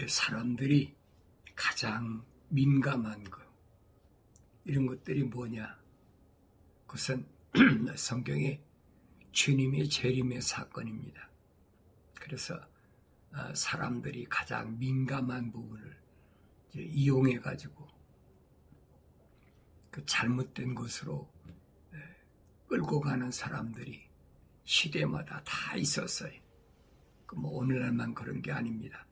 사람들이 가장 민감한 것, 이런 것들이 뭐냐? 그것은 성경의 주님의 재림의 사건입니다. 그래서 사람들이 가장 민감한 부분을 이용해 가지고 그 잘못된 것으로 끌고 가는 사람들이 시대마다 다 있었어요. 뭐 오늘날만 그런 게 아닙니다.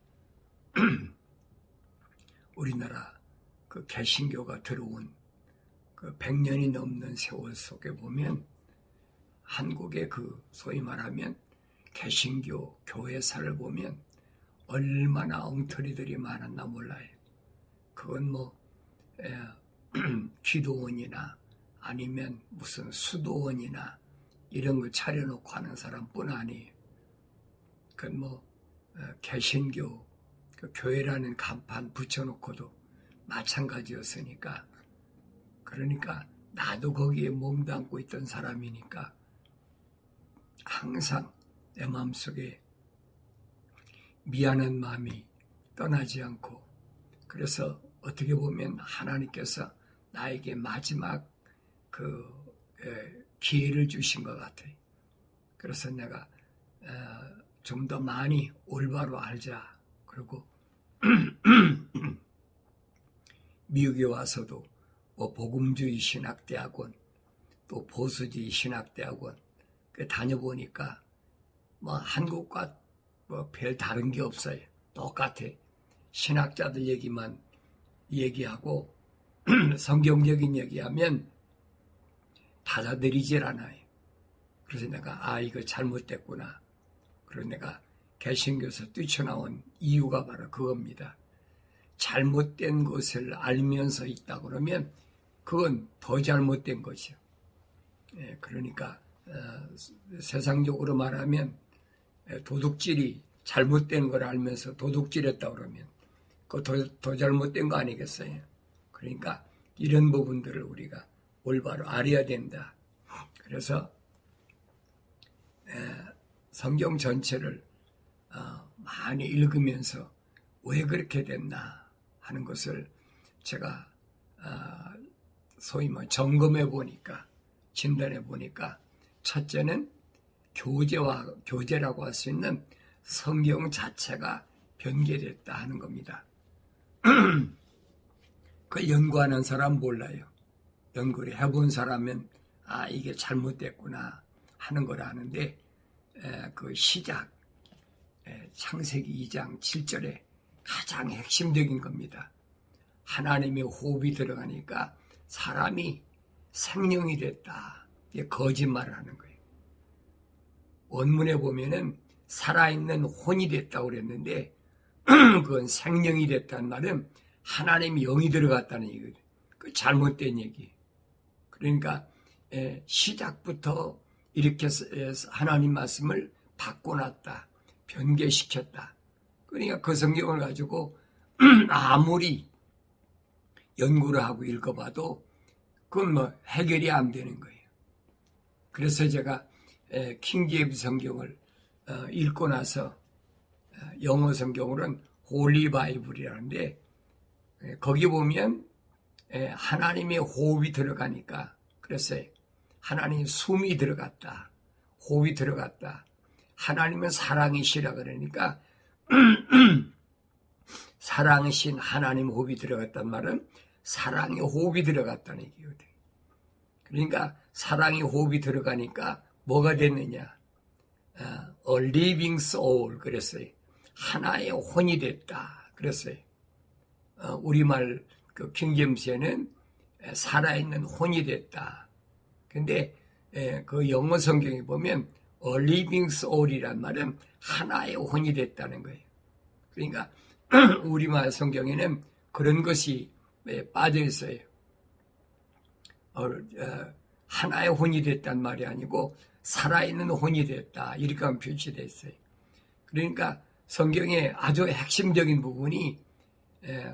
우리나라 그 개신교가 들어온 그 100년이 넘는 세월 속에 보면 한국의 그 소위 말하면 개신교 교회사를 보면 얼마나 엉터리들이 많았나 몰라요. 그건 뭐 기도원이나 아니면 무슨 수도원이나 이런 거 차려놓고 하는 사람뿐 아니에요. 그건 뭐 개신교 그 교회라는 간판 붙여놓고도 마찬가지였으니까, 그러니까 나도 거기에 몸담고 있던 사람이니까 항상 내 마음속에 미안한 마음이 떠나지 않고, 그래서 어떻게 보면 하나님께서 나에게 마지막 그 기회를 주신 것 같아요. 그래서 내가 좀 더 많이 올바로 알자. 그리고 미국에 와서도 뭐 복음주의 신학대학원, 또 보수주의 신학대학원 다녀보니까 뭐 한국과 뭐 별 다른 게 없어요. 똑같아. 신학자들 얘기만 얘기하고 성경적인 얘기하면 받아들이질 않아요. 그래서 내가 이거 잘못됐구나. 그래서 내가 개신교에서 뛰쳐나온 이유가 바로 그겁니다. 잘못된 것을 알면서 있다 그러면 그건 더 잘못된 것이요. 그러니까 세상적으로 말하면 도둑질이 잘못된 걸 알면서 도둑질했다 그러면 그거 더 잘못된 거 아니겠어요? 그러니까 이런 부분들을 우리가 올바로 알아야 된다. 그래서 성경 전체를 많이 읽으면서 왜 그렇게 됐나 하는 것을 제가 소위 뭐 점검해 보니까, 진단해 보니까, 첫째는 교제라고 할 수 있는 성경 자체가 변개됐다 하는 겁니다. 그걸 연구하는 사람 몰라요. 연구를 해본 사람은 이게 잘못됐구나 하는 걸 아는데, 그 시작 창세기 2장 7절에 가장 핵심적인 겁니다. 하나님의 호흡이 들어가니까 사람이 생명이 됐다. 이게 거짓말을 하는 거예요. 원문에 보면은 살아있는 혼이 됐다고 그랬는데 그건 생명이 됐다는 말은 하나님의 영이 들어갔다는 얘기거든요. 그 잘못된 얘기. 그러니까 시작부터 이렇게 하나님 말씀을 바꿔놨다. 변개시켰다. 그러니까 그 성경을 가지고 아무리 연구를 하고 읽어봐도 그건 뭐 해결이 안 되는 거예요. 그래서 제가 킹제임스 성경을 읽고 나서 영어 성경으로는 홀리 바이블이라는데 거기 보면 하나님의 호흡이 들어가니까, 그랬어요. 하나님의 숨이 들어갔다. 호흡이 들어갔다. 하나님은 사랑이시라 그러니까 사랑이신 하나님 호흡이 들어갔단 말은 사랑의 호흡이 들어갔다는 얘기거든요. 그러니까 사랑의 호흡이 들어가니까 뭐가 됐느냐? A living soul 그랬어요. 하나의 혼이 됐다 그랬어요. 우리말 그 킹제임스에는 살아있는 혼이 됐다. 근데 그 영어 성경에 보면 A living soul이란 말은 하나의 혼이 됐다는 거예요. 그러니까 우리말 성경에는 그런 것이 빠져 있어요. 하나의 혼이 됐단 말이 아니고 살아있는 혼이 됐다. 이렇게 하면 표시되어 있어요. 그러니까 성경의 아주 핵심적인 부분이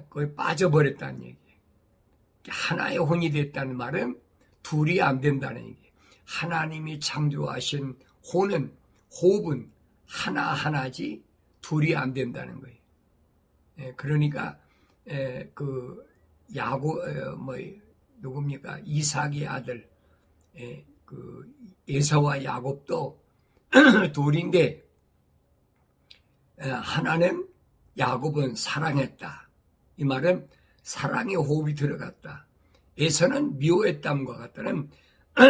거의 빠져버렸다는 얘기예요. 하나의 혼이 됐다는 말은 둘이 안 된다는 얘기예요. 하나님이 창조하신 호흡은 하나하나지 둘이 안 된다는 거예요. 그러니까 그 야곱 누굽니까? 이삭의 아들 그 에서와 야곱도 둘인데 하나는 야곱은 사랑했다. 이 말은 사랑의 호흡이 들어갔다. 에서는 미워했담과 같다는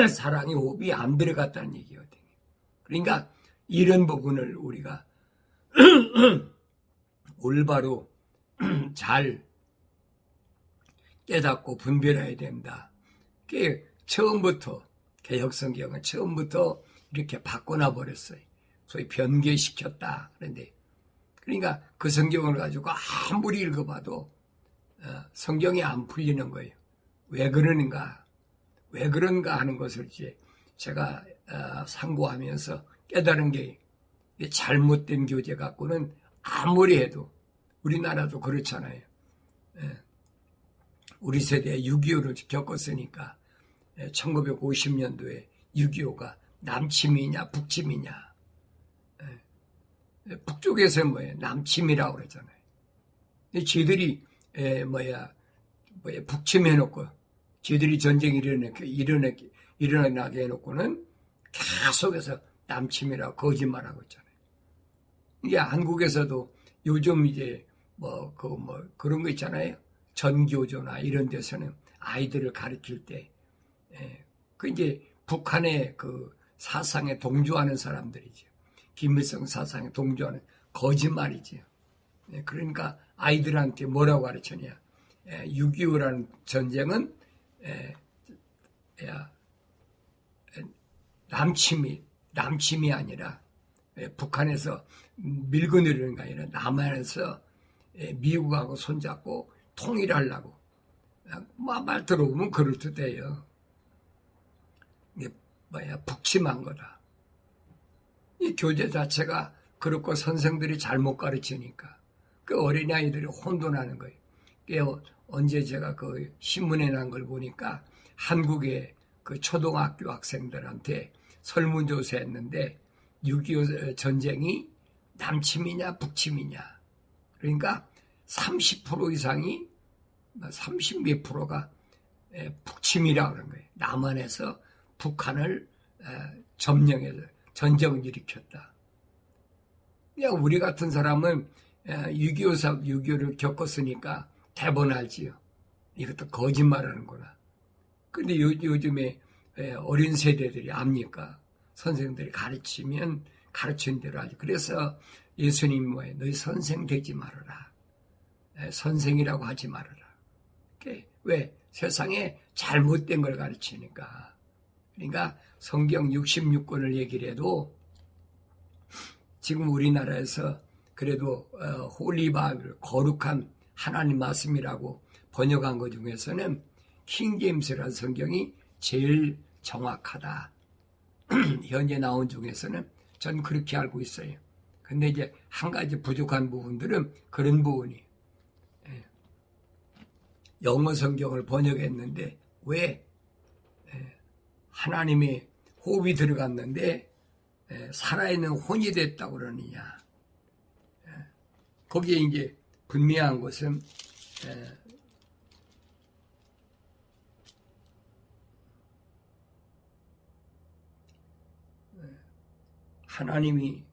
사랑의 호흡이 안 들어갔다는 얘기거든요. 그러니까 이런 부분을 우리가 올바로 잘 깨닫고 분별해야 된다. 그게 처음부터 개혁성경은 처음부터 이렇게 바꿔놔 버렸어요. 소위 변개시켰다. 그러니까 그 성경을 가지고 아무리 읽어봐도 성경이 안 풀리는 거예요. 왜 그러는가? 왜 그런가 하는 것을 이제 제가 상고하면서 깨달은 게 잘못된 교재 갖고는 아무리 해도 우리나라도 그렇잖아요. 우리 세대에 6.25를 겪었으니까 1950년도에 6.25가 남침이냐 북침이냐. 북쪽에서 남침이라고 그러잖아요. 쟤들이 북침해놓고 쟤들이 전쟁이 일어나게 해놓고는 계속해서 남침이라고 거짓말하고 있잖아요. 이게 한국에서도 요즘 이제 그런 거 있잖아요. 전교조나 이런 데서는 아이들을 가르칠 때, 그 이제 북한의 그 사상에 동조하는 사람들이죠. 김일성 사상에 동조하는 거짓말이죠. 그러니까 아이들한테 뭐라고 가르치냐. 6.25라는 전쟁은 남침이 아니라 북한에서 밀고 내리는 게 아니라 남한에서 미국하고 손잡고 통일하려고. 말 들어보면 그럴듯해요. 이게 북침한 거다. 이 교재 자체가 그렇고 선생들이 잘못 가르치니까 그 어린아이들이 혼돈하는 거예요. 언제 제가 그 신문에 난 걸 보니까 한국의 그 초등학교 학생들한테 설문조사 했는데 6.25 전쟁이 남침이냐 북침이냐. 그러니까 30% 이상이 30몇 프로가 북침이라고 그런 거예요. 남한에서 북한을 점령해서 전쟁을 일으켰다. 그냥 우리 같은 사람은 6.25를 겪었으니까 대본 알지요. 이것도 거짓말하는구나. 근데 요즘에 어린 세대들이 압니까? 선생들이 가르치면 가르치는 대로 하죠. 그래서 예수님 너희 선생 되지 말아라. 선생이라고 하지 말아라. 왜? 세상에 잘못된 걸 가르치니까. 그러니까 성경 66권을 얘기를 해도 지금 우리나라에서 그래도 홀리 바이블, 거룩한 하나님 말씀이라고 번역한 것 중에서는 킹제임스라는 성경이 제일 정확하다. 현재 나온 중에서는 전 그렇게 알고 있어요. 근데 이제 한 가지 부족한 부분들은 그런 부분이 영어 성경을 번역했는데 왜 하나님의 호흡이 들어갔는데 살아있는 혼이 됐다고 그러느냐. 거기에 이제 분명한 것은 하나님이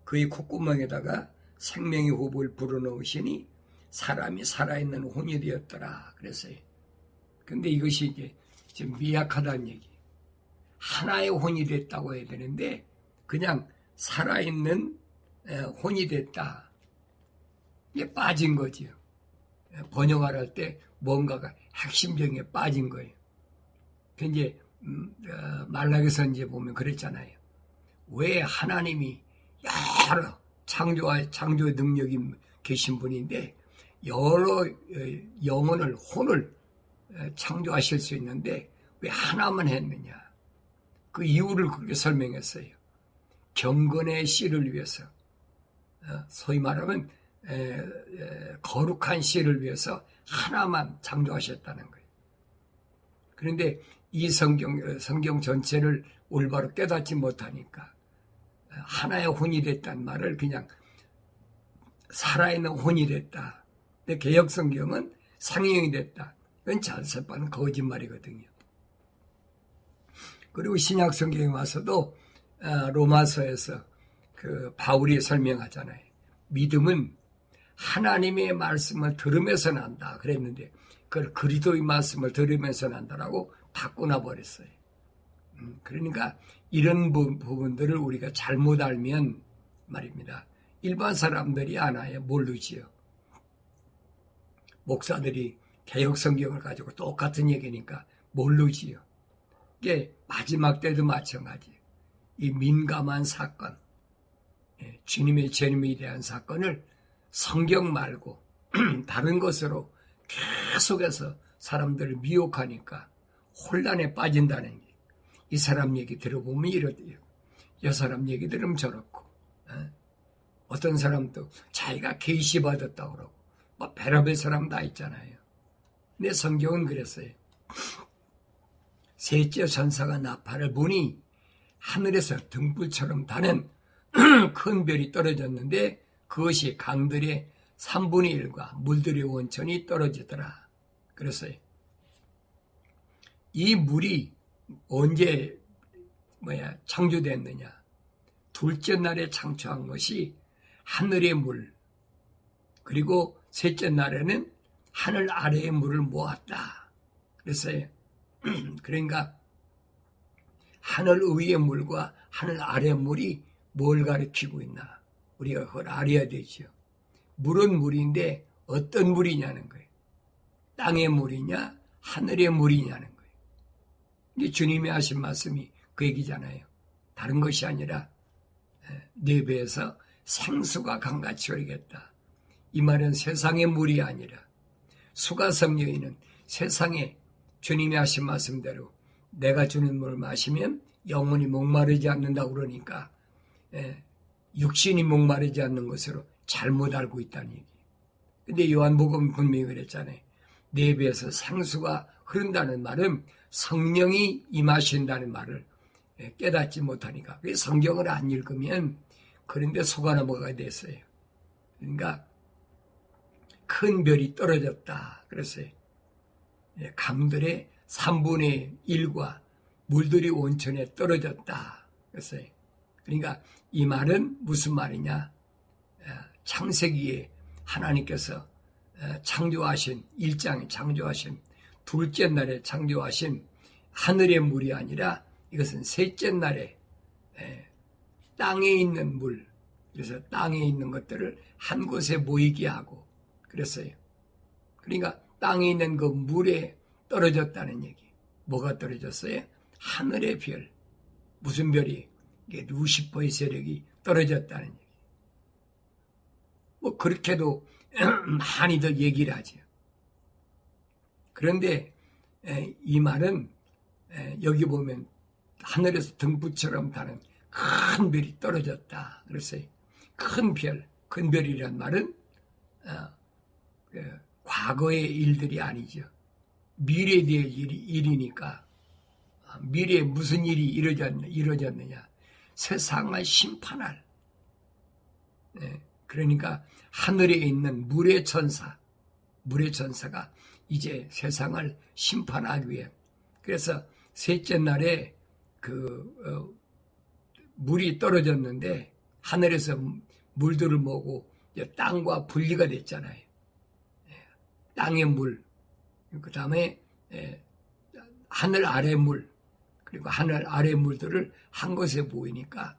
그의 콧구멍에다가 생명의 호흡을 불어넣으시니 사람이 살아있는 혼이 되었더라 그랬어요. 근데 이것이 이제 좀 미약하다는 얘기. 하나의 혼이 됐다고 해야 되는데 그냥 살아있는 혼이 됐다. 이게 빠진 거지요. 번역할 때 뭔가가 핵심적인 게 빠진 거예요. 그 이제 말라기서 이제 보면 그랬잖아요. 왜 하나님이 여러 창조의 능력이 계신 분인데 여러 영혼을 혼을 창조하실 수 있는데 왜 하나만 했느냐. 그 이유를 그렇게 설명했어요. 경건의 씨를 위해서 소위 말하면 거룩한 씨를 위해서 하나만 창조하셨다는 거예요. 그런데 이 성경 전체를 올바로 깨닫지 못하니까 하나의 혼이 됐다는 말을 그냥 살아있는 혼이 됐다. 근데 개역 성경은 상형이 됐다. 그건 잘세빠는 거짓말이거든요. 그리고 신약 성경에 와서도 로마서에서 그 바울이 설명하잖아요. 믿음은 하나님의 말씀을 들으면서 난다 그랬는데 그걸 그리스도의 말씀을 들으면서 난다라고 바꾸나 버렸어요. 그러니까 이런 부분들을 우리가 잘못 알면 말입니다. 일반 사람들이 알아야 모르지요. 목사들이 개역 성경을 가지고 똑같은 얘기니까 모르지요. 이게 마지막 때도 마찬가지. 이 민감한 사건, 주님의 재림에 대한 사건을 성경 말고 다른 것으로 계속해서 사람들을 미혹하니까 혼란에 빠진다는 게. 이 사람 얘기 들어보면 이러대요. 저 사람 얘기 들으면 저렇고. 어떤 사람도 자기가 계시 받았다고 그러고 뭐 별의별 사람 다 있잖아요. 근데 성경은 그랬어요. 셋째 천사가 나팔을 부니 하늘에서 등불처럼 다는 큰 별이 떨어졌는데 그것이 강들의 3분의 1과 물들의 원천이 떨어지더라. 그랬어요. 이 물이 언제 창조됐느냐? 둘째 날에 창조한 것이 하늘의 물, 그리고 셋째 날에는 하늘 아래의 물을 모았다. 그랬어요. 그러니까 하늘 위의 물과 하늘 아래의 물이 뭘 가리키고 있나? 우리가 그걸 알아야 되죠. 물은 물인데 어떤 물이냐는 거예요. 땅의 물이냐 하늘의 물이냐는 거예요. 이게 주님이 하신 말씀이 그 얘기잖아요. 다른 것이 아니라 네 배에서 생수가 강같이 흐르겠다. 이 말은 세상의 물이 아니라 수가성 여인은 세상에 주님이 하신 말씀대로 내가 주는 물을 마시면 영혼이 목마르지 않는다고 그러니까 육신이 목마르지 않는 것으로 잘못 알고 있다는 얘기. 근데 요한복음 분명히 그랬잖아요. 네 배에서 생수가 흐른다는 말은 성령이 임하신다는 말을 깨닫지 못하니까 그 성경을 안 읽으면 그런데 속아 넘어가게 됐어요. 그러니까 큰 별이 떨어졌다 그랬어요. 강들의 3분의 1과 물들이 온천에 떨어졌다 그랬어요. 그러니까 이 말은 무슨 말이냐? 창세기에 하나님께서 창조하신 1장에 창조하신 둘째 날에 창조하신 하늘의 물이 아니라 이것은 셋째 날에 땅에 있는 물, 그래서 땅에 있는 것들을 한 곳에 모이게 하고 그랬어요. 그러니까 땅에 있는 그 물에 떨어졌다는 얘기. 뭐가 떨어졌어요? 하늘의 별. 무슨 별이? 이게 루시퍼의 세력이 떨어졌다는 얘기. 뭐 그렇게도 많이들 얘기를 하죠. 그런데 이 말은 여기 보면 하늘에서 등불처럼 다는 큰 별이 떨어졌다 그랬어요. 큰 별, 큰 별이란 말은 과거의 일들이 아니죠. 미래에 대한 일이니까 미래에 무슨 일이 이루어졌느냐. 세상을 심판할. 그러니까 하늘에 있는 물의 천사가 이제 세상을 심판하기 위해. 그래서 셋째 날에 물이 떨어졌는데 하늘에서 물들을 모으고 땅과 분리가 됐잖아요. 땅의 물, 그 다음에 하늘 아래 물, 그리고 하늘 아래 물들을 한 곳에 모이니까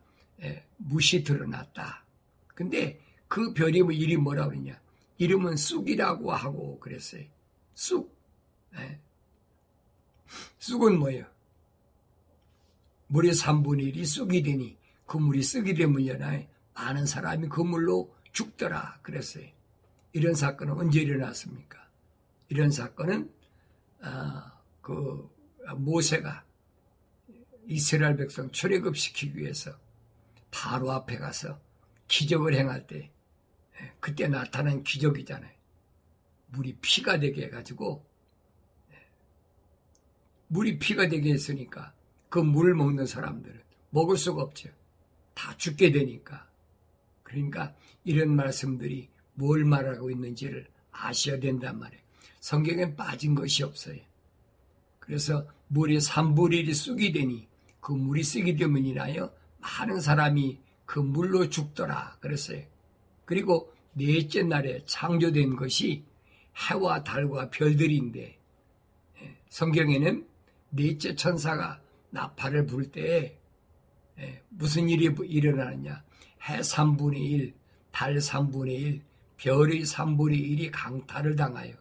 무시 드러났다. 근데 그 별이 이름이 뭐라고 그러냐? 이름은 쑥이라고 하고 그랬어요. 쑥. 쑥은 뭐예요? 물의 3분의 1이 쑥이 되니 그 물이 쑥이 되면 많은 사람이 그 물로 죽더라 그랬어요. 이런 사건은 언제 일어났습니까? 이런 사건은 그 모세가 이스라엘 백성 출애굽시키기 위해서 바로 앞에 가서 기적을 행할 때 그때 나타난 기적이잖아요. 물이 피가 되게 해가지고 물이 피가 되게 했으니까 그 물을 먹는 사람들은 먹을 수가 없죠. 다 죽게 되니까. 그러니까 이런 말씀들이 뭘 말하고 있는지를 아셔야 된단 말이에요. 성경엔 빠진 것이 없어요. 그래서 물이 3분의 1이 쑥이 되니 그 물이 쑥이 되면 인하여 많은 사람이 그 물로 죽더라 그랬어요. 그리고 넷째 날에 창조된 것이 해와 달과 별들인데 성경에는 넷째 천사가 나팔을 불 때에 무슨 일이 일어나느냐. 해 3분의 1, 달 3분의 1, 별의 3분의 1이 강탈을 당하여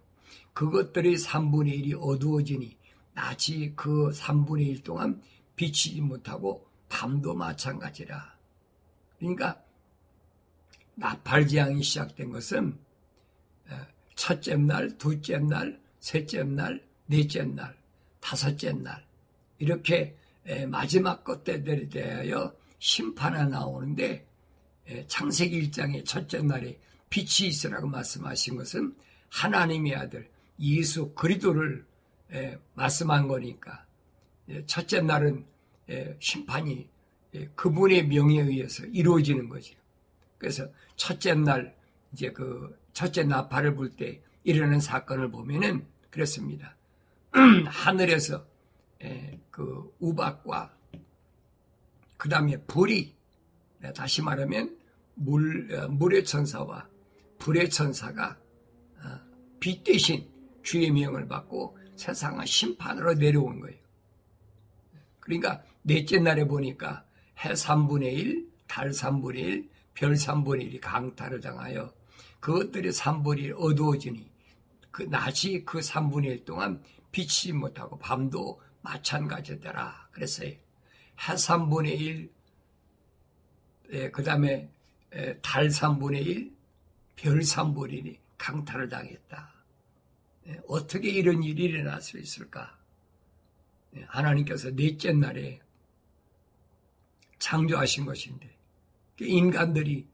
그것들의 3분의 1이 어두워지니 낮이 그 3분의 1 동안 비치지 못하고 밤도 마찬가지라. 그러니까 나팔재앙이 시작된 것은 첫째 날, 둘째 날, 셋째 날, 넷째 날, 다섯째 날 이렇게 마지막 것들에 대하여 심판이 나오는데 창세기 1장의 첫째 날에 빛이 있으라고 말씀하신 것은 하나님의 아들 예수 그리스도를 말씀한 거니까 첫째 날은 심판이 그분의 명에 의해서 이루어지는 거죠. 그래서 첫째 날 이제 그 첫째 나팔을 불 때 일어나는 사건을 보면은 그렇습니다. 하늘에서 그 우박과 그 다음에 불이 다시 말하면 물의 천사와 불의 천사가 빛 대신 주의 명을 받고 세상을 심판으로 내려온 거예요. 그러니까 넷째 날에 보니까 해 3분의 1, 달 3분의 1, 별 3분의 1이 강탈을 당하여 그것들이 3분의 1 어두워지니 그 낮이 그 3분의 1 동안 비치지 못하고 밤도 마찬가지더라 그랬어요. 해 3분의 1, 그 다음에 달 3분의 1, 별 3분의 1이 강탈을 당했다. 어떻게 이런 일이 일어날 수 있을까? 하나님께서 넷째 날에 창조하신 것인데 인간들이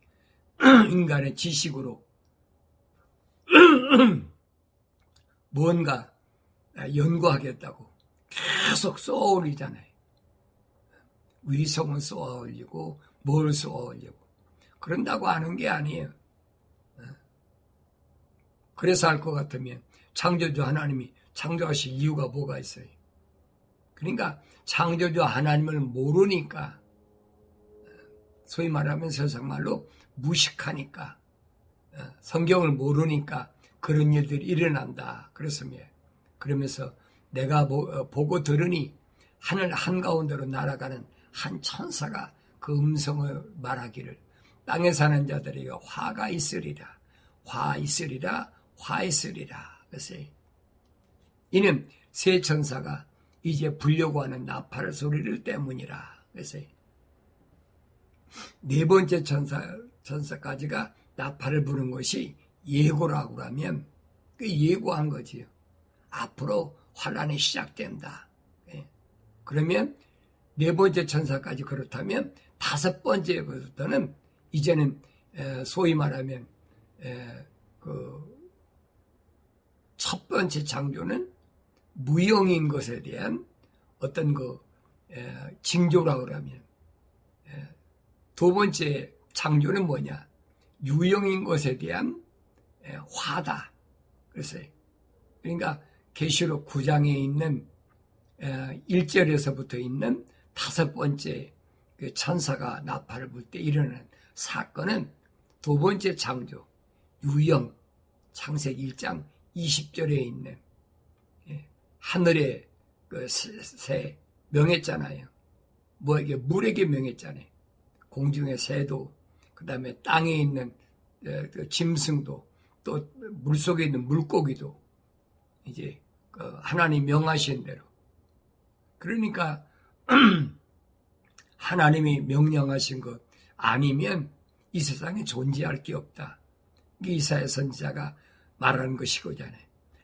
인간의 지식으로 뭔가 연구하겠다고 계속 쏘아 올리잖아요. 위성은 쏘아 올리고 뭘 쏘아 올리고 그런다고 하는 게 아니에요. 그래서 할 것 같으면 창조주 하나님이 창조하신 이유가 뭐가 있어요? 그러니까 창조주 하나님을 모르니까 소위 말하면 세상말로 무식하니까 성경을 모르니까 그런 일들이 일어난다 그렇습니다. 그러면서 내가 보고 들으니 하늘 한가운데로 날아가는 한 천사가 그 음성을 말하기를 땅에 사는 자들에게 화가 있으리라 화 있으리라 화 있으리라. 그래서 이는 새 천사가 이제 불려고 하는 나팔 소리를 때문이라. 그래서 네 번째 천사까지가 나팔을 부는 것이 예고라고 하면 그 예고한 거지요. 앞으로 환란이 시작된다. 그러면 네 번째 천사까지 그렇다면 다섯 번째부터는 이제는 소위 말하면 그 첫 번째 창조는 무형인 것에 대한 어떤 그 징조라고 하면 두 번째 창조는 뭐냐? 유형인 것에 대한 화다. 그래서 그러니까 계시록 9장에 있는 1절에서부터 있는 다섯 번째 그 천사가 나팔을 불 때 일어나는 사건은 두 번째 창조 유형 창세기 1장 20절에 있는 하늘의 그 새 명했잖아요. 뭐에게 물에게 명했잖아요. 공중의 새도 그 다음에 땅에 있는 그 짐승도 또 물속에 있는 물고기도 이제 그 하나님 명하신 대로 그러니까 하나님이 명령하신 것 아니면 이 세상에 존재할 게 없다. 이사야 선지자가 말하는 것이거든요.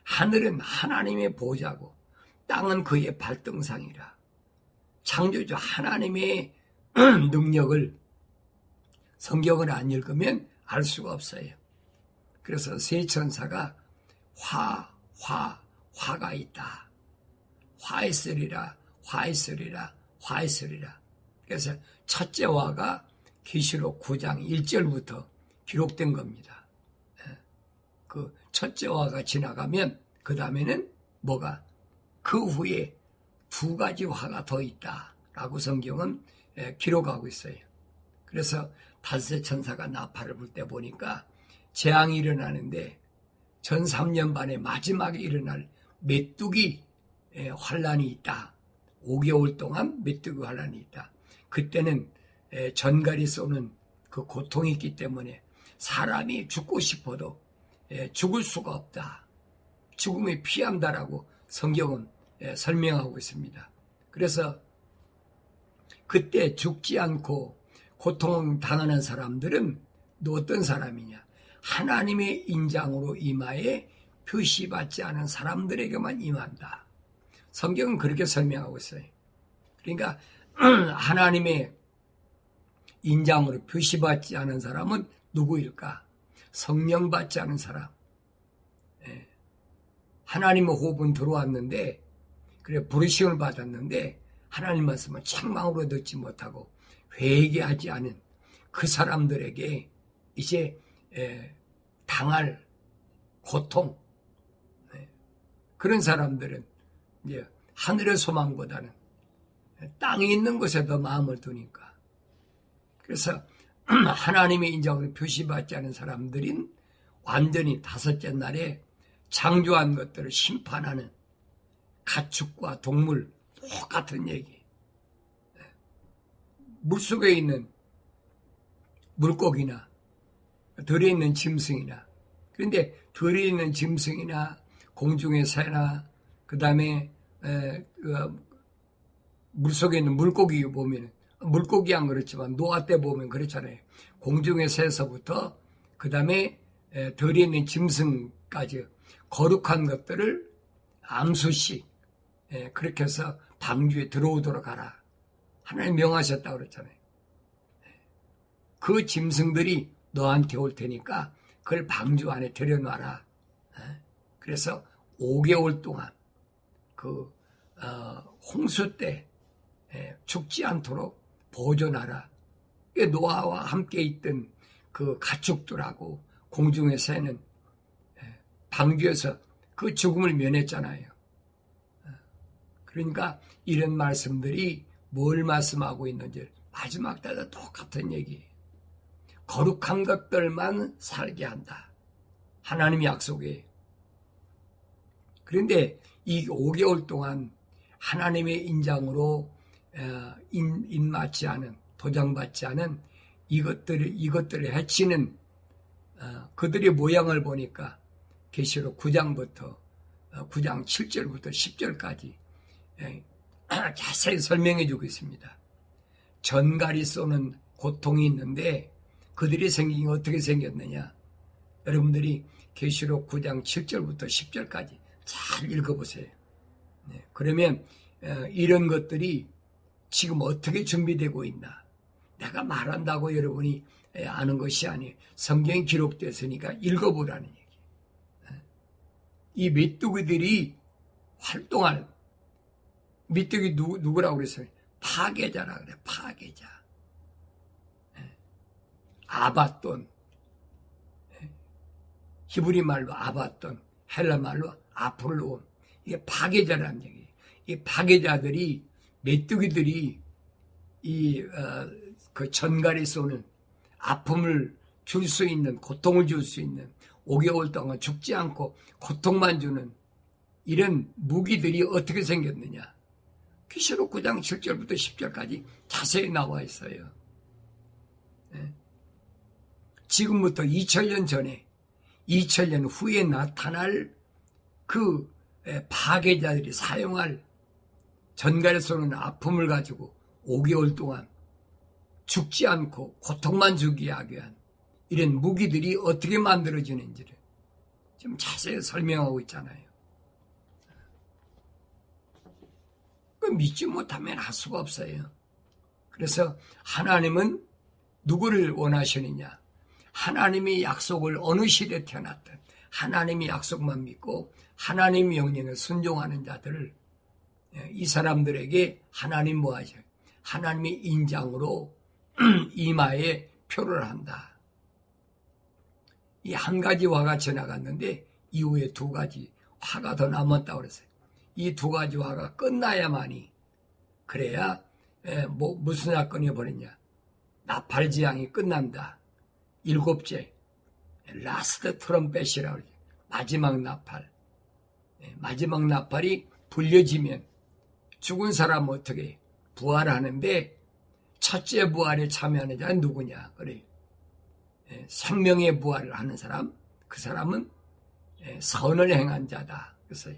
하늘은 하나님의 보좌고 땅은 그의 발등상이라. 창조주 하나님의 능력을 성경을 안 읽으면 알 수가 없어요. 그래서 세 천사가 화가 있다. 화 있으리라, 화 있으리라, 화 있으리라. 그래서 첫째 화가 계시록 9장 1절부터 기록된 겁니다. 그 첫째 화가 지나가면 그 다음에는 뭐가 그 후에 두 가지 화가 더 있다라고 성경은 기록하고 있어요. 그래서 다섯째 천사가 나팔을 불 때 보니까 재앙이 일어나는데 전 3년 반의 마지막에 일어날 메뚜기 환란이 있다. 5개월 동안 메뚜기 환란이 있다. 그때는 전갈이 쏘는 그 고통이 있기 때문에 사람이 죽고 싶어도 죽을 수가 없다. 죽음에 피한다라고 성경은 설명하고 있습니다. 그래서 그때 죽지 않고 고통당하는 사람들은 또 어떤 사람이냐? 하나님의 인장으로 임하에 표시받지 않은 사람들에게만 임한다. 성경은 그렇게 설명하고 있어요. 그러니까 하나님의 인장으로 표시받지 않은 사람은 누구일까? 성령 받지 않은 사람. 하나님의 호흡은 들어왔는데 그래 부르심을 받았는데 하나님 말씀을 책망으로 듣지 못하고 회개하지 않은 그 사람들에게 이제 당할 고통, 그런 사람들은 이제 하늘의 소망보다는 땅에 있는 곳에 더 마음을 두니까. 그래서 하나님의 인정을 표시받지 않은 사람들인 완전히 다섯째 날에 창조한 것들을 심판하는 가축과 동물 똑같은 얘기. 물속에 있는 물고기나 들에 있는 짐승이나, 그런데 들에 있는 짐승이나 공중의 새나 그 다음에 물속에 있는 물고기 보면, 물고기 안 그렇지만 노아 때 보면 그렇잖아요. 공중의 새에서부터 그 다음에 들에 있는 짐승까지 거룩한 것들을 암수씩 그렇게 해서 방주에 들어오도록 하라. 하나님 명하셨다고 그랬잖아요. 그 짐승들이 너한테 올 테니까 그걸 방주 안에 들여놔라. 그래서 5개월 동안 그 홍수 때 죽지 않도록 보존하라. 노아와 함께 있던 그 가축들하고 공중의 새는 방주에서 그 죽음을 면했잖아요. 그러니까 이런 말씀들이 뭘 말씀하고 있는지 마지막 때도 똑같은 얘기예요. 거룩한 것들만 살게 한다. 하나님의 약속이에요. 그런데 이 5개월 동안 하나님의 인장으로 인맞지 않은, 도장받지 않은 이것들을 해치는 그들의 모양을 보니까 계시록 9장부터 9장 7절부터 10절까지 자세히 설명해 주고 있습니다. 전갈이 쏘는 고통이 있는데 그들이 생긴 게 어떻게 생겼느냐? 여러분들이 계시록 9장 7절부터 10절까지 잘 읽어보세요. 그러면 이런 것들이 지금 어떻게 준비되고 있나? 내가 말한다고 여러분이 아는 것이 아니에요. 성경에 기록됐으니까 읽어보라는 얘기. 이 메뚜기들이 활동할, 메뚜기 누구라고 그랬어요? 파괴자라 그래, 파괴자. 아바돈. 히브리 말로 아바돈, 헬라 말로 아폴로온. 이게 파괴자라는 얘기예요. 이 파괴자들이, 메뚜기들이 그 전갈이 쏘는 아픔을 줄 수 있는, 고통을 줄 수 있는 5개월 동안 죽지 않고 고통만 주는 이런 무기들이 어떻게 생겼느냐? 계시록 9장 7절부터 10절까지 자세히 나와 있어요. 지금부터 2000년 전에, 2000년 후에 나타날 그 파괴자들이 사용할 전갈에 쏘는 아픔을 가지고 5개월 동안 죽지 않고 고통만 주게 하기 위한 이런 무기들이 어떻게 만들어지는지를 지금 자세히 설명하고 있잖아요. 믿지 못하면 할 수가 없어요. 그래서 하나님은 누구를 원하시느냐? 하나님의 약속을 어느 시대에 태어났든 하나님의 약속만 믿고 하나님의 명령에 순종하는 자들을, 이 사람들에게 하나님 뭐 하셔요? 하나님의 인장으로 이마에 표를 한다. 이 한 가지 화가 지나갔는데 이후에 두 가지 화가 더 남았다고 그랬어요. 이 두 가지 화가 끝나야만이, 그래야 무슨 사건이 벌어졌냐, 나팔지향이 끝난다. 일곱째, 라스트 트럼펫이라고 그러죠. 마지막 나팔. 마지막 나팔이 불려지면 죽은 사람은 어떻게 부활하는데, 첫째 부활에 참여하는 자는 누구냐? 그래, 생명의 부활을 하는 사람, 그 사람은 선을 행한 자다. 그래서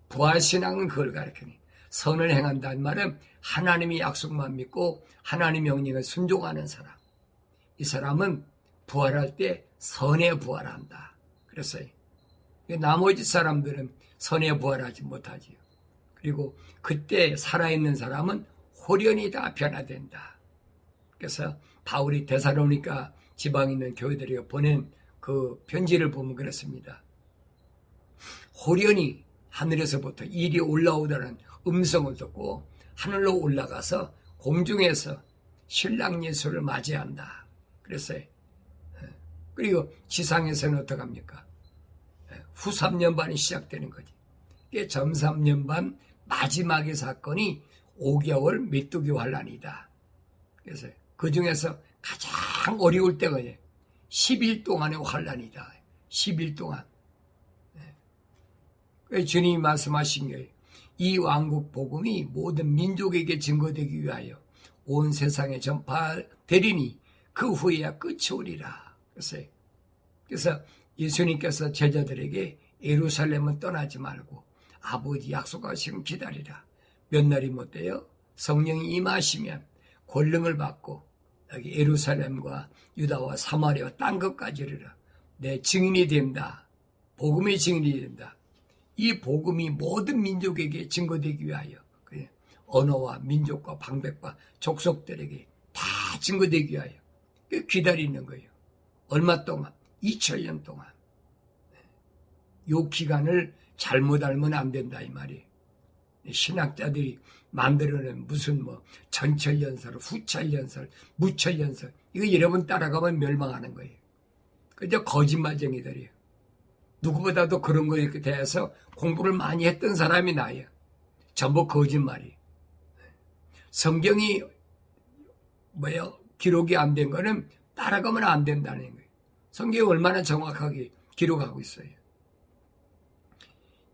부활신앙은 그걸 가르치니, 선을 행한다는 말은 하나님의 약속만 믿고 하나님 명령에 순종하는 사람. 이 사람은 부활할 때 선에 부활한다. 그랬어요. 나머지 사람들은 선에 부활하지 못하지요. 그리고 그때 살아있는 사람은 홀연히 다 변화된다. 그래서 바울이 데살로니가 지방에 있는 교회들에게 보낸 그 편지를 보면 그렇습니다. 홀연히 하늘에서부터 이리 올라오다는 음성을 듣고 하늘로 올라가서 공중에서 신랑 예수를 맞이한다. 그랬어요. 그리고 지상에서는 어떡합니까? 후 3년반이 시작되는 거지. 이게 전 3년반 마지막의 사건이 5개월 메뚜기 환란이다. 그래서 그 중에서 가장 어려울 때가 10일 동안의 환란이다. 10일 동안. 주님이 말씀하신 거예요. 이 왕국 복음이 모든 민족에게 증거되기 위하여 온 세상에 전파되리니 그 후에야 끝이 오리라. 그래서 예수님께서 제자들에게 예루살렘은 떠나지 말고 아버지 약속하시면 기다리라. 몇 날이 못 돼요. 성령이 임하시면 권능을 받고 여기 예루살렘과 유다와 사마리아와 딴 것까지 이르라. 내 증인이 된다. 복음의 증인이 된다. 이 복음이 모든 민족에게 증거되기 위하여 언어와 민족과 방백과 족속들에게 다 증거되기 위하여 기다리는 거예요. 얼마 동안? 2000년 동안. 이 기간을 잘못 알면 안 된다 이 말이에요. 신학자들이 만들어낸 무슨 전철연설, 후철연설, 무철연설, 이거 여러분 따라가면 멸망하는 거예요. 그저 거짓말쟁이들이에요. 누구보다도 그런 거에 대해서 공부를 많이 했던 사람이 나예요. 전부 거짓말이에요. 성경이 기록이 안 된 거는 따라가면 안 된다는 거예요. 성경이 얼마나 정확하게 기록하고 있어요.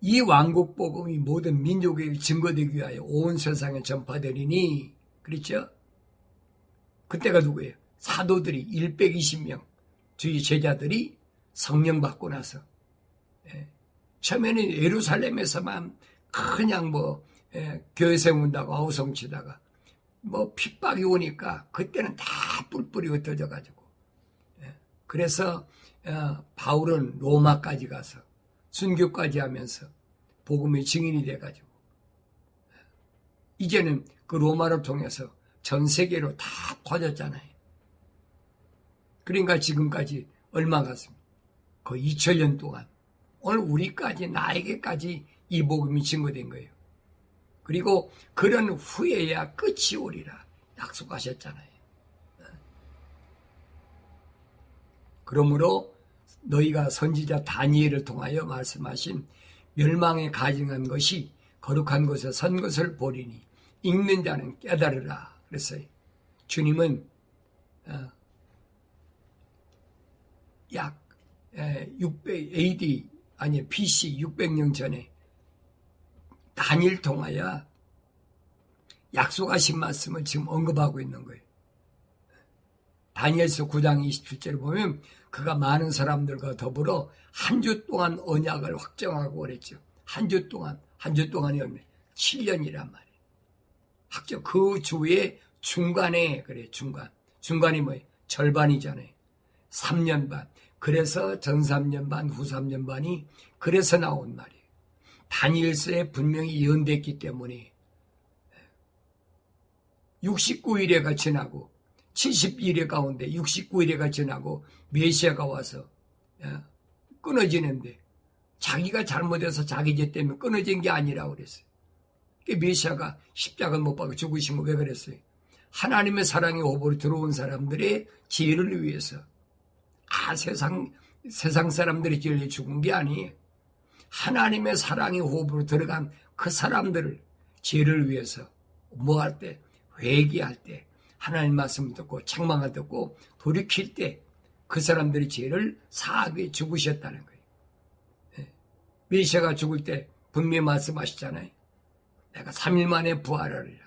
이 왕국 복음이 모든 민족에게 증거되기 위하여 온 세상에 전파되리니, 그렇죠? 그때가 누구예요? 사도들이 120명, 주의 제자들이 성령 받고 나서 처음에는 예루살렘에서만 그냥 교회 세운다고 아우성치다가 핍박이 오니까 그때는 다 뿔뿔이 흩어져 가지고, 그래서 바울은 로마까지 가서 순교까지 하면서 복음의 증인이 돼 가지고 이제는 그 로마를 통해서 전 세계로 다 퍼졌잖아요. 그러니까 지금까지 얼마 갔습니까? 거의 2000년 동안 오늘 우리까지, 나에게까지 이 복음이 증거된 거예요. 그리고 그런 후에야 끝이 오리라 약속하셨잖아요. 그러므로 너희가 선지자 다니엘을 통하여 말씀하신 멸망에 가증한 것이 거룩한 곳에 선 것을 보리니 읽는 자는 깨달으라 그랬어요. 주님은 약 600 AD 아니 BC 600년 전에 다니엘 통하여 약속하신 말씀을 지금 언급하고 있는 거예요. 다니엘서 9장 27절을 보면 그가 많은 사람들과 더불어 한 주 동안 언약을 확정하고 그랬죠. 한 주 동안이 7년이란 말이에요. 확정. 그 주의 중간에, 그래, 중간이 뭐예요? 절반이잖아요. 3년 반. 그래서 전 3년 반, 후 3년 반이 그래서 나온 말이에요. 다니엘서에 분명히 예언됐기 때문에 69일에가 지나고 70일에 가운데 69일에가 지나고 메시아가 와서 끊어지는데 자기가 잘못해서 자기 죄 때문에 끊어진 게 아니라고 그랬어요. 메시아가 십자가 못 박아 죽으신 거 왜 그랬어요? 하나님의 사랑의 오보로 들어온 사람들의 지혜를 위해서 세상 세상 사람들이 죄를 죽은 게 아니에요. 하나님의 사랑의 호흡으로 들어간 그 사람들을 죄를 위해서 뭐 할 때, 회개할 때, 하나님 말씀을 듣고 책망을 듣고 돌이킬 때 그 사람들이 죄를 사하기 위해 죽으셨다는 거예요. 메시아가 죽을 때 분명히 말씀하시잖아요. 내가 3일 만에 부활하리라.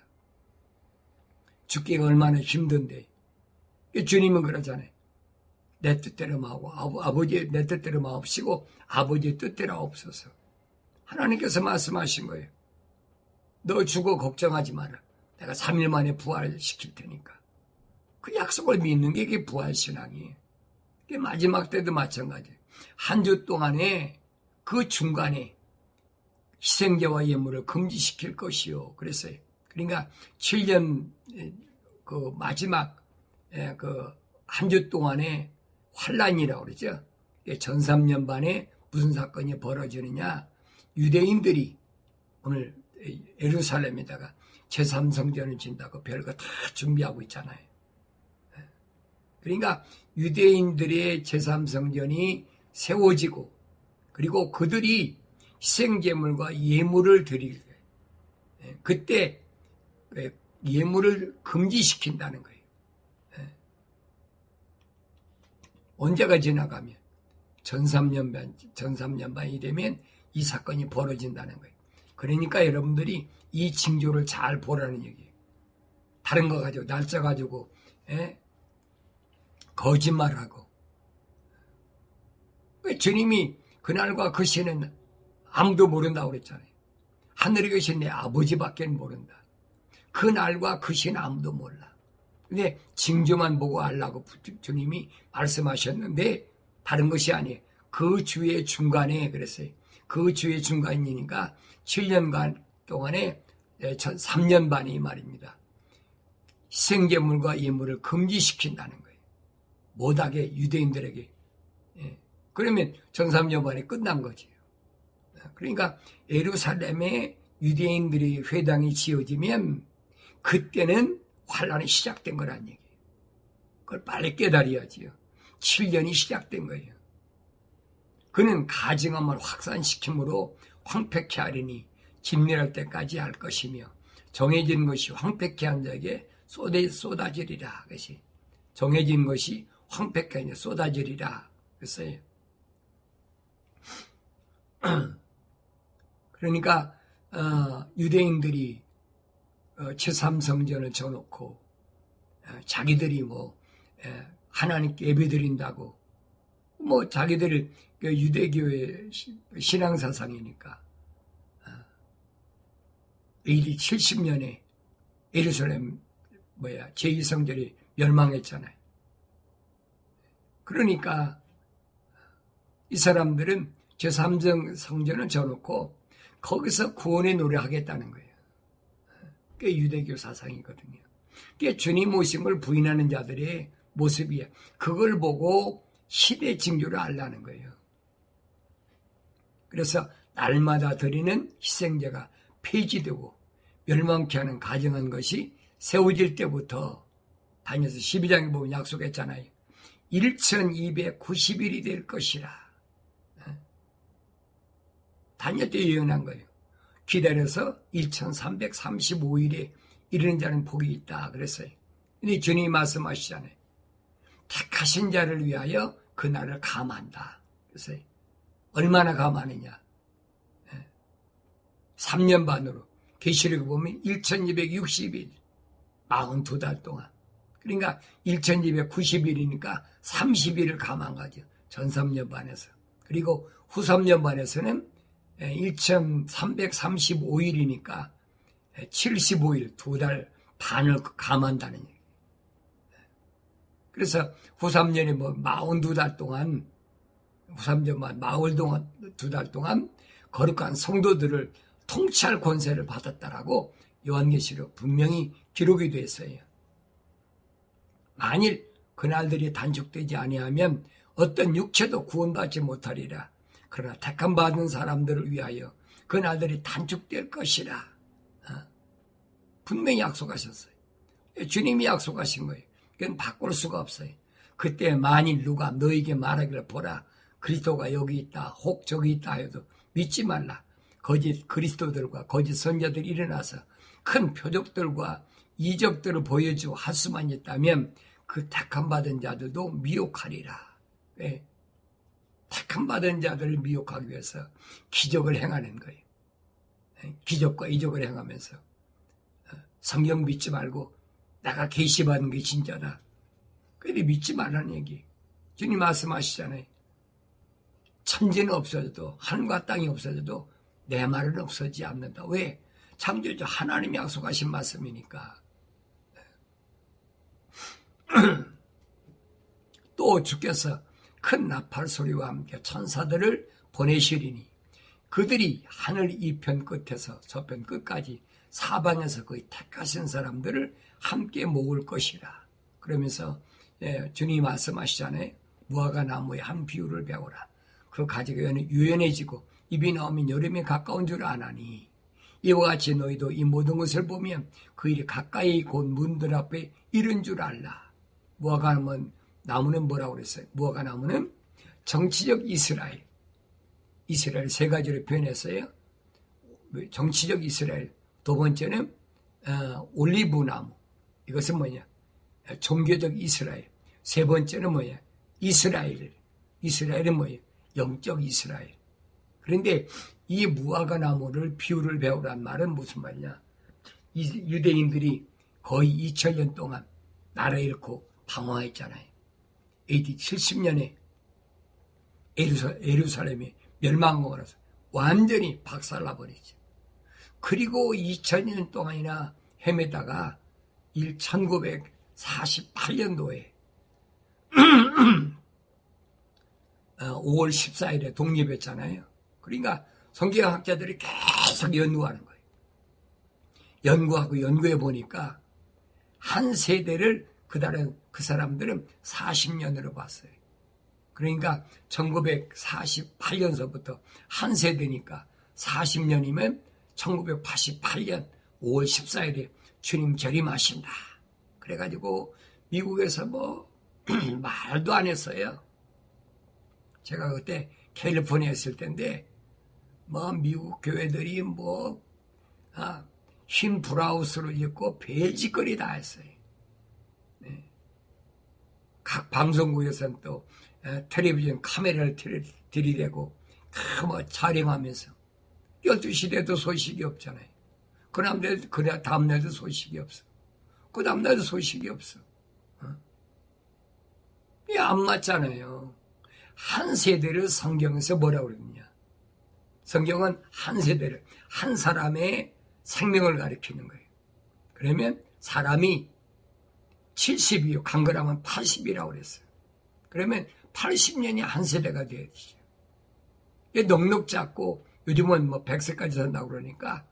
죽기가 얼마나 힘든데. 주님은 그러잖아요. 내 뜻대로 마옵고 아버지의 내 뜻대로 마옵시고 아버지의 뜻대로 없어서. 하나님께서 말씀하신 거예요. 너 죽어 걱정하지 마라. 내가 3일 만에 부활시킬 테니까. 그 약속을 믿는 게 이게 부활신앙이에요. 그게 마지막 때도 마찬가지예요. 한 주 동안에 그 중간에 희생제와 예물을 금지시킬 것이요. 그랬어요. 그러니까 7년 그 마지막 그 한 주 동안에 환란이라고 그러죠. 전3년 반에 무슨 사건이 벌어지느냐. 유대인들이 오늘 예루살렘에다가 제3성전을 진다고 별거 다 준비하고 있잖아요. 그러니까 유대인들의 제3성전이 세워지고 그리고 그들이 희생제물과 예물을 드릴 때 그때 예물을 금지시킨다는 거예요. 언제가 지나가면 전3년 반이 되면 이 사건이 벌어진다는 거예요. 그러니까 여러분들이 이 징조를 잘 보라는 얘기예요. 다른 거 가지고 날짜 가지고 거짓말하고. 주님이 그날과 그 시는 아무도 모른다고 그랬잖아요. 하늘에 계신 내 아버지밖에 모른다. 그날과 그 시는 아무도 몰라. 근데 징조만 보고 알라고 주님이 말씀하셨는데 다른 것이 아니에요. 그 주의 중간에 그랬어요. 그 주의 중간이니까 7년간 동안에 3년 반이 말입니다. 희생제물과 예물을 금지시킨다는 거예요. 못하게 유대인들에게. 그러면 전3년 반이 끝난 거지요. 그러니까 예루살렘에 유대인들의 회당이 지어지면 그때는 환란이 시작된 거란 얘기예요. 그걸 빨리 깨달아야지요. 7년이 시작된 거예요. 그는 가증함을 확산시킴으로 황폐케 하리니 진멸할 때까지 할 것이며 정해진 것이 황폐케 한 자에게 쏟아지리라. 그것이 정해진 것이 황폐케 하니 쏟아지리라. 그랬어요. 그러니까 유대인들이 제3성전을 져놓고 자기들이 하나님께 예배드린다고 자기들 유대교의 신앙사상이니까 AD 70년에 예루살렘 제2성전이 멸망했잖아요. 그러니까 이 사람들은 제3성전을 져놓고 거기서 구원의 노래하겠다는 거예요. 그게 유대교 사상이거든요. 그게 주님 오신 걸 부인하는 자들의 모습이에요. 그걸 보고 시대 징조를 알라는 거예요. 그래서 날마다 드리는 희생제가 폐지되고 멸망케 하는 가증한 것이 세워질 때부터 다니엘서 12장에 보면 약속했잖아요. 1290일이 될 것이라. 다니엘 때 예언한 거예요. 기다려서 1335일에 이르는 자는 복이 있다 그랬어요. 근데 주님이 말씀하시잖아요. 택하신 자를 위하여 그날을 감한다. 그래서 얼마나 감하느냐. 3년 반으로 계시록에 보면 1260일 42달 동안. 그러니까 1290일이니까 30일을 감한 거죠. 전 3년 반에서. 그리고 후 3년 반에서는 1335일이니까 75일 2달 반을 감한다는 얘기예요. 그래서 후 3년에 42달 동안 후 3년 반 42달 동안 거룩한 성도들을 통치할 권세를 받았다라고 요한계시록 분명히 기록이 되어 있어요. 만일 그날들이 단축되지 아니하면 어떤 육체도 구원받지 못하리라. 그러나 택함 받은 사람들을 위하여 그날들이 단축될 것이라. 분명히 약속하셨어요. 주님이 약속하신 거예요. 그건 바꿀 수가 없어요. 그때 만일 누가 너에게 말하기를 보라. 그리스도가 여기 있다, 혹 저기 있다 해도 믿지 말라. 거짓 그리스도들과 거짓 선자들이 일어나서 큰 표적들과 이적들을 보여주고 할 수만 있다면 그 택함 받은 자들도 미혹하리라. 왜? 택함 받은 자들을 미혹하기 위해서 기적을 행하는 거예요. 기적과 이적을 행하면서 성경 믿지 말고 내가 계시받은 게 진짜다. 그래 믿지 말라는 얘기. 주님 말씀하시잖아요. 천지는 없어져도 하늘과 땅이 없어져도 내 말은 없어지지 않는다. 왜? 창조주 하나님이 약속하신 말씀이니까. 또 주께서 큰 나팔 소리와 함께 천사들을 보내시리니 그들이 하늘 이편 끝에서 저편 끝까지 사방에서 거의 택하신 사람들을 함께 모을 것이라. 그러면서 주님이 말씀하시잖아요. 무화과 나무의 한 비유를 배우라. 그 가지가 유연해지고 입이 나오면 여름에 가까운 줄 아나니 이와 같이 너희도 이 모든 것을 보면 그 일이 가까이 곧 문들 앞에 이른 줄 알라. 무화과 나무는 뭐라고 그랬어요? 무화과 나무는 정치적 이스라엘 세 가지로 표현했어요. 정치적 이스라엘. 두 번째는 올리브 나무. 이것은 뭐냐? 종교적 이스라엘. 세 번째는 뭐냐? 이스라엘은 뭐예요? 영적 이스라엘. 그런데 이 무화과 나무를 비유를 배우란 말은 무슨 말이냐? 유대인들이 거의 2000년 동안 나라 잃고 방황했잖아요. AD 70년에 예루살렘이 멸망하고 나서 완전히 박살나버리죠. 그리고 2000년 동안이나 헤매다가 1948년도에 5월 14일에 독립했잖아요. 그러니까 성경학자들이 계속 연구하는 거예요. 연구해 보니까 한 세대를 그 사람들은 40년으로 봤어요. 그러니까 1948년서부터 한 세대니까 40년이면 1988년 5월 14일에 주님 재림하신다. 그래가지고 미국에서 말도 안 했어요. 제가 그때 캘리포니아에 있을 때인데 미국 교회들이 흰 브라우스를 입고 별짓거리 다 했어요. 네. 각 방송국에서는 또 텔레비전 카메라를 들이대고 촬영하면서 12시 돼도 소식이 없잖아요. 그 다음날도 소식이 없어. 그 다음날도 소식이 없어. 이게 안 맞잖아요. 한 세대를 성경에서 뭐라고 그러느냐. 성경은 한 세대를, 한 사람의 생명을 가리키는 거예요. 그러면 사람이 70이요. 강건하면 80이라고 그랬어요. 그러면 80년이 한 세대가 되어야죠. 넉넉 잡고 요즘은 100세까지 산다고 그러니까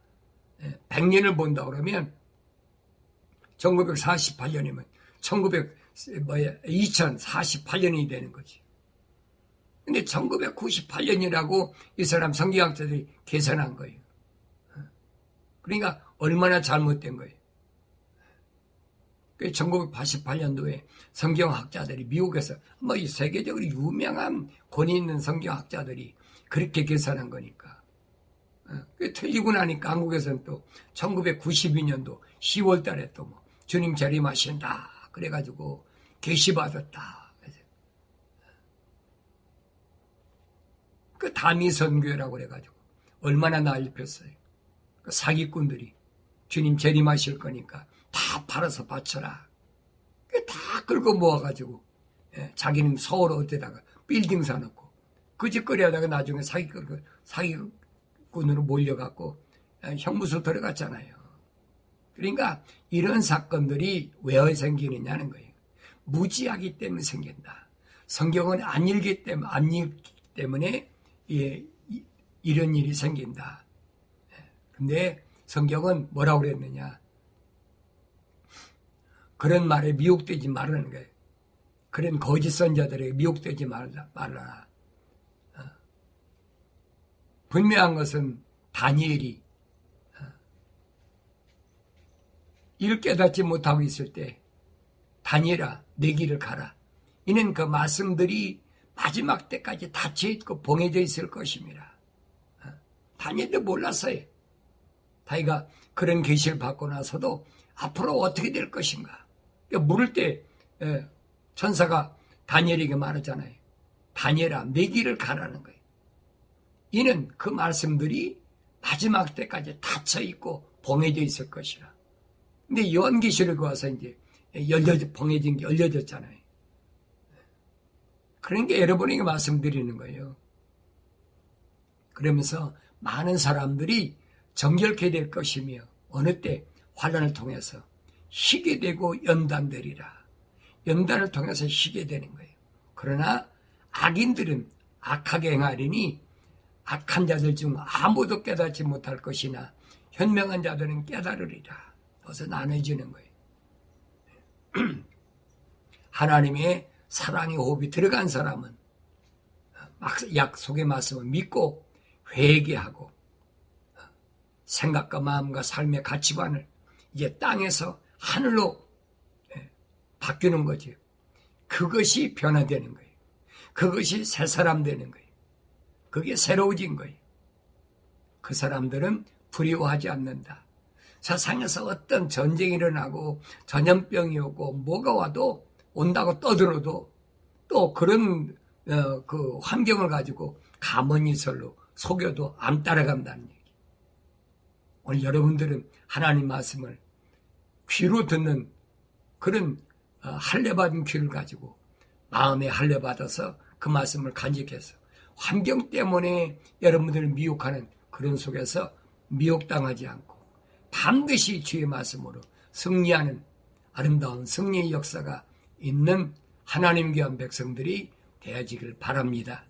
100년을 본다고 그러면 1948년이면 2048년이 되는 거지. 근데 1998년이라고 이 사람 성경학자들이 계산한 거예요. 그러니까 얼마나 잘못된 거예요. 1988년도에 성경학자들이 미국에서 세계적으로 유명한 권위 있는 성경학자들이 그렇게 계산한 거니까. 틀리고 나니까 한국에서는 또 1992년도 10월 달에 또 주님 재림하신다. 그래가지고 계시받았다. 그 단위선교회라고 그래가지고 얼마나 난리 폈어요. 그 사기꾼들이 주님 재림하실 거니까 다 팔아서 바쳐라. 다 끌고 모아가지고 자기는 서울 어디다가 빌딩 사놓고 그 짓거리 하다가 나중에 사기꾼으로 몰려갖고 형무소 들어갔잖아요. 그러니까 이런 사건들이 왜 생기느냐는 거예요. 무지하기 때문에 생긴다. 성경은 안 읽기 때문에 이런 일이 생긴다. 근데 성경은 뭐라고 그랬느냐. 그런 말에 미혹되지 말라는 거예요. 그런 거짓 선자들에게 미혹되지 말라. 분명한 것은 다니엘이 이를 깨닫지 못하고 있을 때 다니엘아 내 길을 가라. 이는 그 말씀들이 마지막 때까지 닫혀있고 봉해져 있을 것입니다. 다니엘도 몰랐어요. 자기가 그런 계시를 받고 나서도 앞으로 어떻게 될 것인가. 물을 때 천사가 다니엘에게 말하잖아요. 다니엘아, 내 길을 가라는 거예요. 이는 그 말씀들이 마지막 때까지 닫혀있고 봉해져 있을 것이라. 근데 요한계시록 와서 이제 봉해진 게 열려졌잖아요. 그러니까 여러분에게 말씀드리는 거예요. 그러면서 많은 사람들이 정결케 될 것이며 어느 때 환난을 통해서 희게 되고 연단되리라. 연단을 통해서 희게 되는 거예요. 그러나 악인들은 악하게 행하리니 악한 자들 중 아무도 깨닫지 못할 것이나 현명한 자들은 깨달으리라. 그래서 나눠지는 거예요. 하나님의 사랑의 호흡이 들어간 사람은 약속의 말씀을 믿고 회개하고 생각과 마음과 삶의 가치관을 이제 땅에서 하늘로 바뀌는 거죠. 그것이 변화되는 거예요. 그것이 새 사람 되는 거예요. 그게 새로워진 거예요. 그 사람들은 두려워하지 않는다. 세상에서 어떤 전쟁이 일어나고 전염병이 오고 뭐가 와도 온다고 떠들어도 또 그런 그 환경을 가지고 가만히설로 속여도 안 따라간다는 얘기. 오늘 여러분들은 하나님 말씀을 귀로 듣는 그런 할례받은 귀를 가지고 마음에 할례받아서 그 말씀을 간직해서 환경 때문에 여러분들을 미혹하는 그런 속에서 미혹당하지 않고 반드시 주의 말씀으로 승리하는 아름다운 승리의 역사가 있는 하나님 귀한 백성들이 되어지길 바랍니다.